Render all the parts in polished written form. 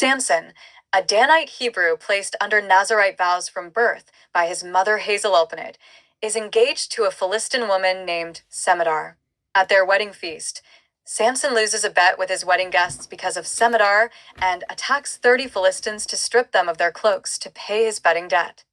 Samson, a Danite Hebrew placed under Nazirite vows from birth by his mother Hazel, is engaged to a Philistine woman named Semidar. At their wedding feast, Samson loses a bet with his wedding guests because of Semidar and attacks 30 Philistines to strip them of their cloaks to pay his betting debt.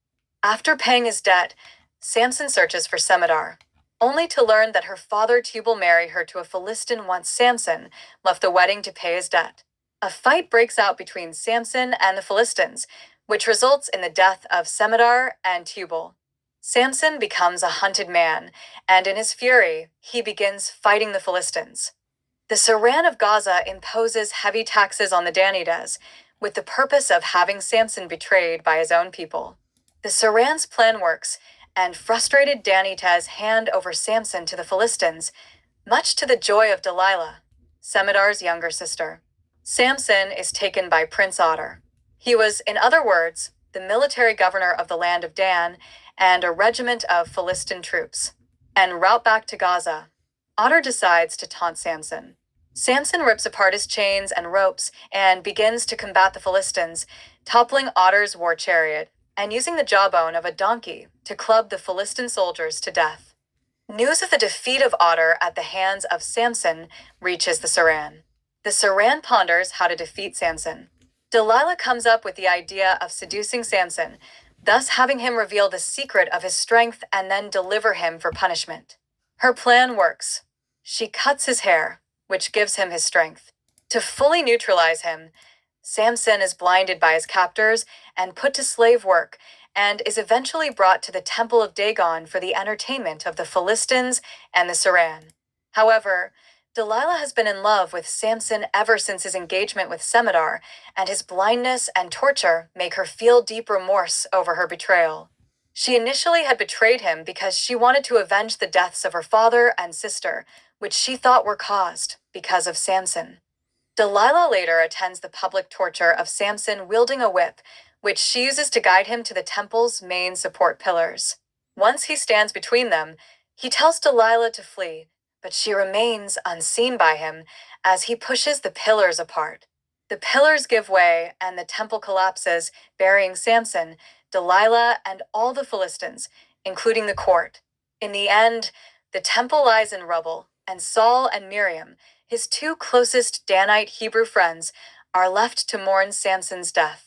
After paying his debt, Samson searches for Semidar, only to learn that her father Tubal married her to a Philistine once Samson left the wedding to pay his debt. A fight breaks out between Samson and the Philistines, which results in the death of Semidar and Tubal. Samson becomes a hunted man, and in his fury, he begins fighting the Philistines. The Saran of Gaza imposes heavy taxes on the Danites, with the purpose of having Samson betrayed by his own people. The Saran's plan works, and frustrated Danites hand over Samson to the Philistines, much to the joy of Delilah, Semidar's younger sister. Samson is taken by Prince Otter. He was, in other words, the military governor of the land of Dan and a regiment of Philistine troops. En route back to Gaza, Otter decides to taunt Samson. Samson rips apart his chains and ropes and begins to combat the Philistines, toppling Otter's war chariot and using the jawbone of a donkey to club the Philistine soldiers to death. News of the defeat of Otter at the hands of Samson reaches the Saran. The Saran ponders how to defeat Samson. Delilah comes up with the idea of seducing Samson, thus having him reveal the secret of his strength and then deliver him for punishment. Her plan works. She cuts his hair, which gives him his strength. To fully neutralize him, Samson is blinded by his captors and put to slave work, and is eventually brought to the temple of Dagon for the entertainment of the Philistines and the Saran. However, Delilah has been in love with Samson ever since his engagement with Semidar, and his blindness and torture make her feel deep remorse over her betrayal. She initially had betrayed him because she wanted to avenge the deaths of her father and sister, which she thought were caused because of Samson. Delilah later attends the public torture of Samson wielding a whip, which she uses to guide him to the temple's main support pillars. Once he stands between them, he tells Delilah to flee, but she remains unseen by him as he pushes the pillars apart. The pillars give way and the temple collapses, burying Samson, Delilah, and all the Philistines, including the court. In the end, the temple lies in rubble, and Saul and Miriam, his two closest Danite Hebrew friends, are left to mourn Samson's death.